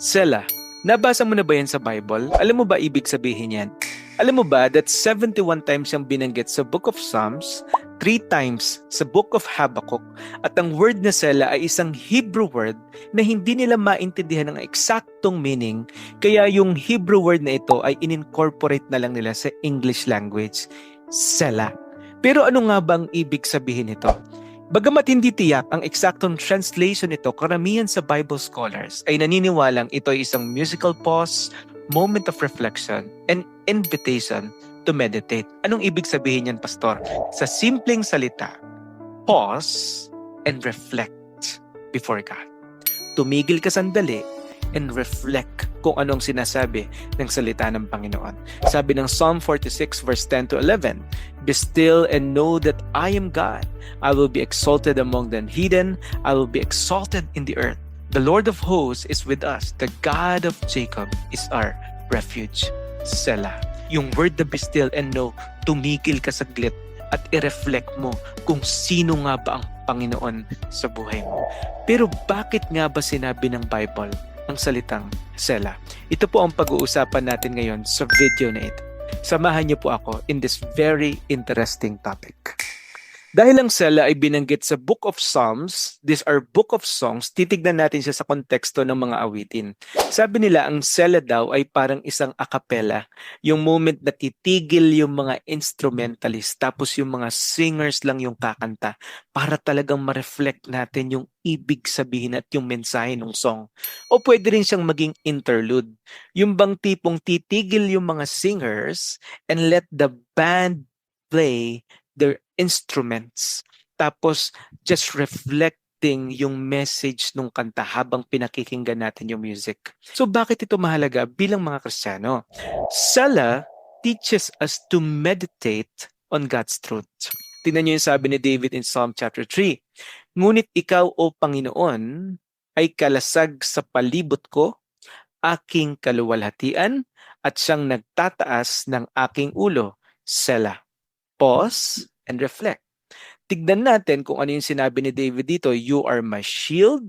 Selah, nabasa mo na ba yan sa Bible? Alam mo ba ibig sabihin yan? Alam mo ba that 71 times siyang binanggit sa Book of Psalms, 3 times sa Book of Habakkuk, at ang word na Selah ay isang Hebrew word na hindi nila maintindihan ang eksaktong meaning, kaya yung Hebrew word na ito ay inincorporate na lang nila sa English language, Selah. Pero ano nga ba ang ibig sabihin nito? Bagamat hindi tiyak ang eksaktong translation nito, karamihan sa Bible scholars ay naniniwalang ito ay isang musical pause, moment of reflection, and invitation to meditate. Anong ibig sabihin yan, Pastor? Sa simpleng salita, pause and reflect before God. Tumigil ka sandali and reflect kung anong sinasabi ng salita ng Panginoon. Sabi ng Psalm 46 verse 10 to 11, "Be still and know that I am God. I will be exalted among the heathen. I will be exalted in the earth. The Lord of hosts is with us. The God of Jacob is our refuge." Selah. Yung word na be still and know, tumigil ka saglit at i-reflect mo kung sino nga ba ang Panginoon sa buhay mo. Pero bakit nga ba sinabi ng Bible ang salitang Selah? Ito po ang pag-uusapan natin ngayon sa video na ito. Samahan niyo po ako in this very interesting topic. Dahil ang Selah ay binanggit sa Book of Psalms, these are Book of Songs, titignan natin siya sa konteksto ng mga awitin. Sabi nila ang Selah daw ay parang isang acapella, yung moment na titigil yung mga instrumentalist, tapos yung mga singers lang yung kakanta para talagang ma-reflect natin yung ibig sabihin at yung mensahe ng song. O pwede rin siyang maging interlude, yung bang tipong titigil yung mga singers and let the band play their instruments. Tapos, just reflecting yung message nung kanta habang pinakikinggan natin yung music. So, bakit ito mahalaga bilang mga Kristiyano? Selah teaches us to meditate on God's truth. Tingnan niyo yung sabi ni David in Psalm chapter 3. "Ngunit ikaw, O Panginoon, ay kalasag sa palibot ko, aking kaluwalhatian, at siyang nagtataas ng aking ulo." Selah. Pause and reflect. Tignan natin kung ano yung sinabi ni David dito. "You are my shield,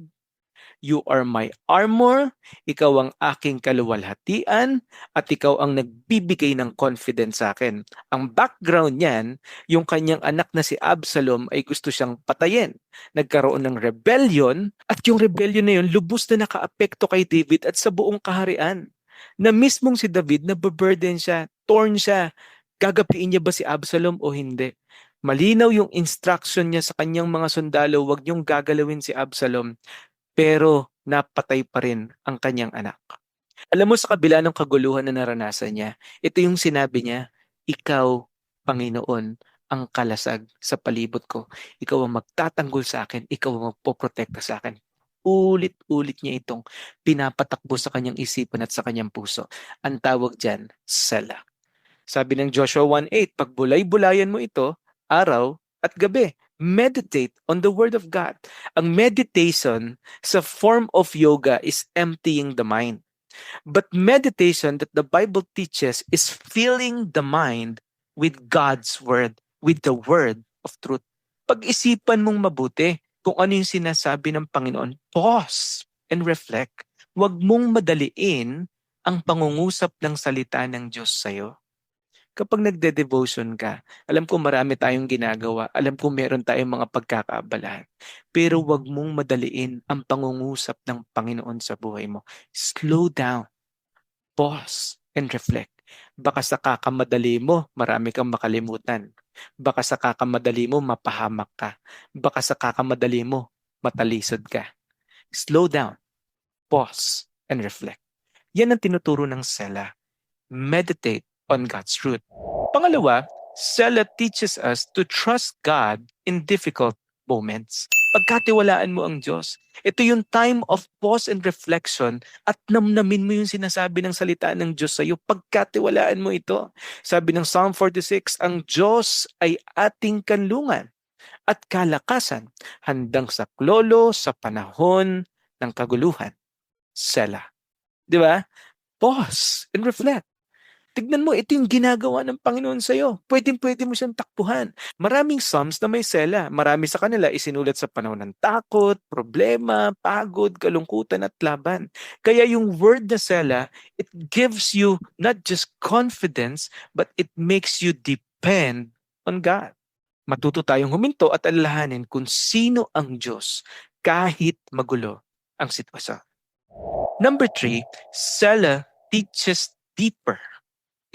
you are my armor, ikaw ang aking kaluwalhatian, at ikaw ang nagbibigay ng confidence sa akin." Ang background niyan, yung kanyang anak na si Absalom ay gusto siyang patayin. Nagkaroon ng rebellion, at yung rebellion na yun, lubos na nakaapekto kay David at sa buong kaharian. Na mismong si David, nababurden siya, torn siya. Gagapiin niya ba si Absalom o hindi? Malinaw yung instruction niya sa kanyang mga sundalo, huwag niyong gagalawin si Absalom, pero napatay pa rin ang kanyang anak. Alam mo, sa kabila ng kaguluhan na naranasan niya, ito yung sinabi niya, "Ikaw, Panginoon, ang kalasag sa palibot ko. Ikaw ang magtatanggol sa akin, ikaw ang magpoprotekta sa akin." Ulit-ulit niya itong pinapatakbo sa kanyang isipan at sa kanyang puso. Ang tawag dyan, Selah. Sabi ng Joshua 1:8, "Pagbulay-bulayan mo ito, araw at gabi. Meditate on the Word of God." Ang meditation sa form of yoga is emptying the mind. But meditation that the Bible teaches is filling the mind with God's Word, with the Word of truth. Pag-isipan mong mabuti kung ano yung sinasabi ng Panginoon. Pause and reflect. Huwag mong madaliin ang pangungusap ng salita ng Diyos sa'yo. Kapag nagde-devotion ka, alam ko marami tayong ginagawa, alam ko meron tayong mga pagkakaabalahan, pero wag mong madaliin ang pangungusap ng Panginoon sa buhay mo. Slow down, pause, and reflect. Baka sa kakamadali mo, marami kang makalimutan. Baka sa kakamadali mo, mapahamak ka. Baka sa kakamadali mo, matalisod ka. Slow down, pause, and reflect. Yan ang tinuturo ng Selah. Meditate on God's truth. Pangalawa, Selah teaches us to trust God in difficult moments. Pagkatiwalaan mo ang Diyos. Ito yung time of pause and reflection at namnamin mo yung sinasabi ng salita ng Diyos sa iyo. Pagkatiwalaan mo ito. Sabi ng Psalm 46, "Ang Diyos ay ating kanlungan at kalakasan, handang saklolo sa panahon ng kaguluhan." Selah. Di ba? Pause and reflect. Tignan mo, ito yung ginagawa ng Panginoon sa'yo. Pwedeng-pwede mo siyang takbuhan. Maraming Psalms na may sela. Marami sa kanila isinulat sa panahon ng takot, problema, pagod, kalungkutan at laban. Kaya yung word na sela, it gives you not just confidence, but it makes you depend on God. Matuto tayong huminto at alalahanin kung sino ang Diyos kahit magulo ang sitwasyon. Number 3, Sela teaches deeper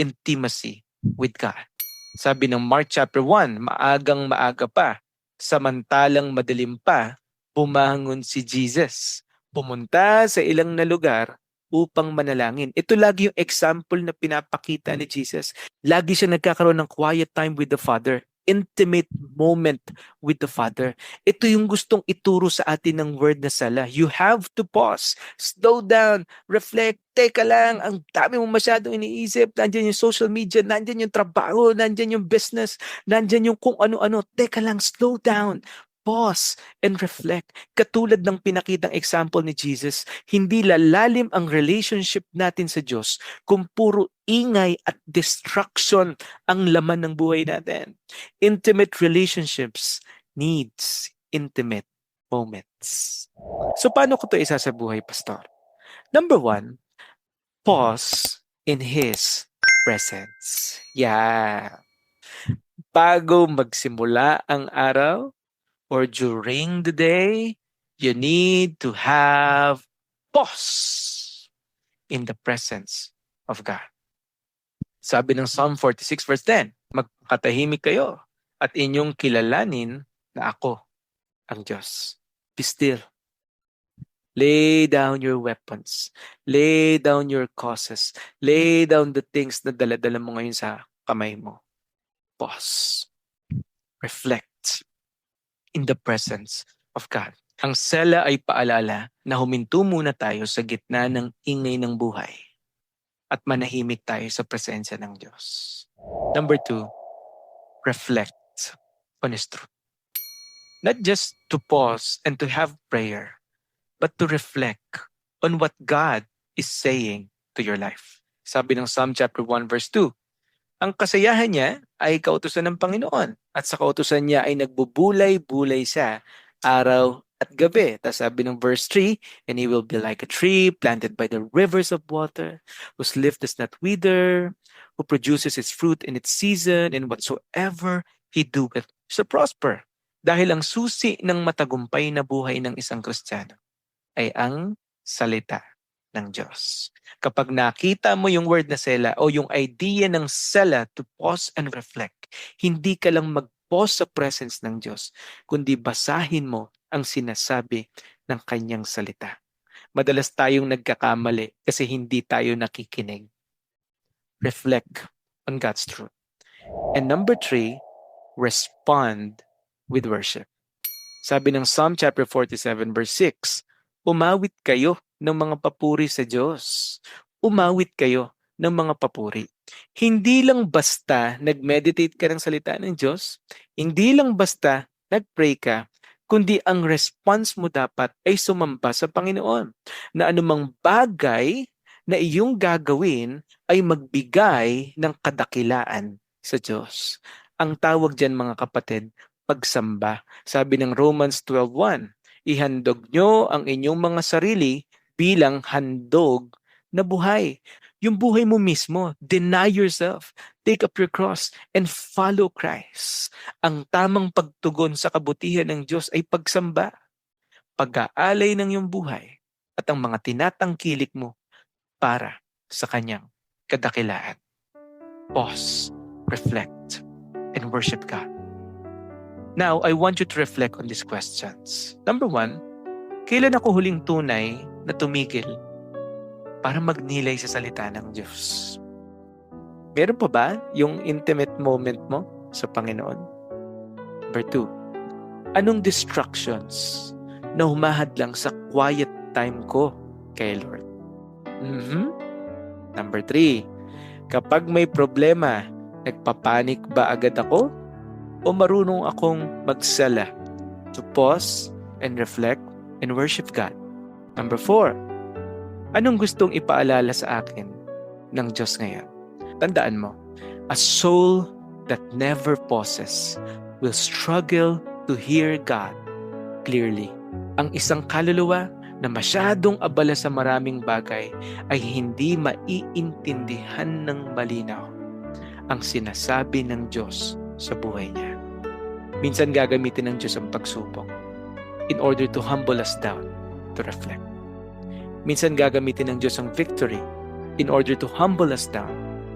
intimacy with God. Sabi ng Mark chapter 1, maagang maaga pa, samantalang madilim pa, bumangon si Jesus. Pumunta sa ilang na lugar upang manalangin. Ito lagi yung example na pinapakita ni Jesus. Lagi siya nagkakaroon ng quiet time with the Father, intimate moment with the Father. Ito yung gustong ituro sa atin ng word na sala. You have to pause, slow down, reflect, teka lang, ang dami mo masyadong iniisip, nandyan yung social media, nandyan yung trabaho, nandyan yung business, nandyan yung kung ano-ano. Teka lang, slow down, pause, and reflect. Katulad ng pinakitang example ni Jesus, hindi lalalim ang relationship natin sa Diyos kung puro ingay at distraction ang laman ng buhay natin. Intimate relationships needs intimate moments. So paano ko ito isa sa buhay, Pastor? Number 1, pause in His presence. Yeah. Bago magsimula ang araw or during the day, you need to have pause in the presence of God. Sabi ng Psalm 46 verse 10, magpakatahimik kayo at inyong kilalanin na ako ang Diyos. Be still. Lay down your weapons. Lay down your causes. Lay down the things na dala-dala mo ngayon sa kamay mo. Pause. Reflect in the presence of God. Ang sela ay paalala na huminto muna tayo sa gitna ng ingay ng buhay at manahimik tayo sa presensya ng Diyos. Number 2, reflect on His truth. Not just to pause and to have prayer, but to reflect on what God is saying to your life. Sabi ng Psalm chapter 1 verse 2, ang kasayahan niya ay kautusan ng Panginoon at sa kautusan niya ay nagbubulay-bulay siya araw at gabi. Tapos sabi ng verse 3, and He will be like a tree planted by the rivers of water, whose leaf does not wither, who produces its fruit in its season, and whatsoever He doeth shall prosper. Dahil ang susi ng matagumpay na buhay ng isang Kristiyano ay ang salita ng Diyos. Kapag nakita mo yung word na sela o yung idea ng sela to pause and reflect, hindi ka lang mag-pause sa presence ng Diyos, kundi basahin mo ang sinasabi ng kanyang salita. Madalas tayong nagkakamali kasi hindi tayo nakikinig. Reflect on God's truth. And number 3, respond with worship. Sabi ng Psalm chapter 47 verse 6, umawit kayo ng mga papuri sa Diyos. Umawit kayo ng mga papuri. Hindi lang basta nag-meditate ka ng salita ng Diyos, hindi lang basta nag-pray ka, kundi ang response mo dapat ay sumamba sa Panginoon. Na anumang bagay na iyong gagawin ay magbigay ng kadakilaan sa Diyos. Ang tawag dyan mga kapatid, pagsamba. Sabi ng Romans 12:1, ihandog nyo ang inyong mga sarili bilang handog na buhay. Yung buhay mo mismo, deny yourself, take up your cross, and follow Christ. Ang tamang pagtugon sa kabutihan ng Diyos ay pagsamba, pag-aalay ng iyong buhay, at ang mga tinatangkilik mo para sa kanyang kadakilaan. Pause, reflect, and worship God. Now, I want you to reflect on these questions. Number 1, kailan ako huling tunay na tumigil para magnilay sa salita ng Diyos? Meron pa ba yung intimate moment mo sa Panginoon? Number 2, anong distractions na humahadlang sa quiet time ko kay Lord? Number 3, kapag may problema, nagpapanik ba agad ako? O marunong akong magsala to pause and reflect and worship God? Number 4, anong gustong ipaalala sa akin ng Diyos ngayon? Tandaan mo, a soul that never pauses will struggle to hear God clearly. Ang isang kaluluwa na masyadong abala sa maraming bagay ay hindi maiintindihan ng malinaw ang sinasabi ng Diyos sa buhay niya. Minsan gagamitin ng Diyos ang pagsubok in order to humble us down to reflect. Minsan gagamitin ng Diyos ang victory in order to humble us down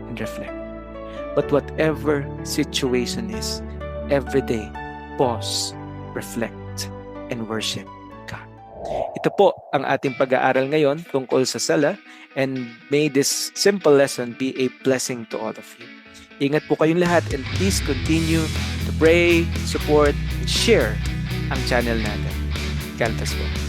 and reflect. But whatever situation is, every day, pause, reflect, and worship God. Ito po ang ating pag-aaral ngayon tungkol sa sala, and may this simple lesson be a blessing to all of you. Ingat po kayong lahat, and please continue to pray, support, and share ang channel natin. God bless po.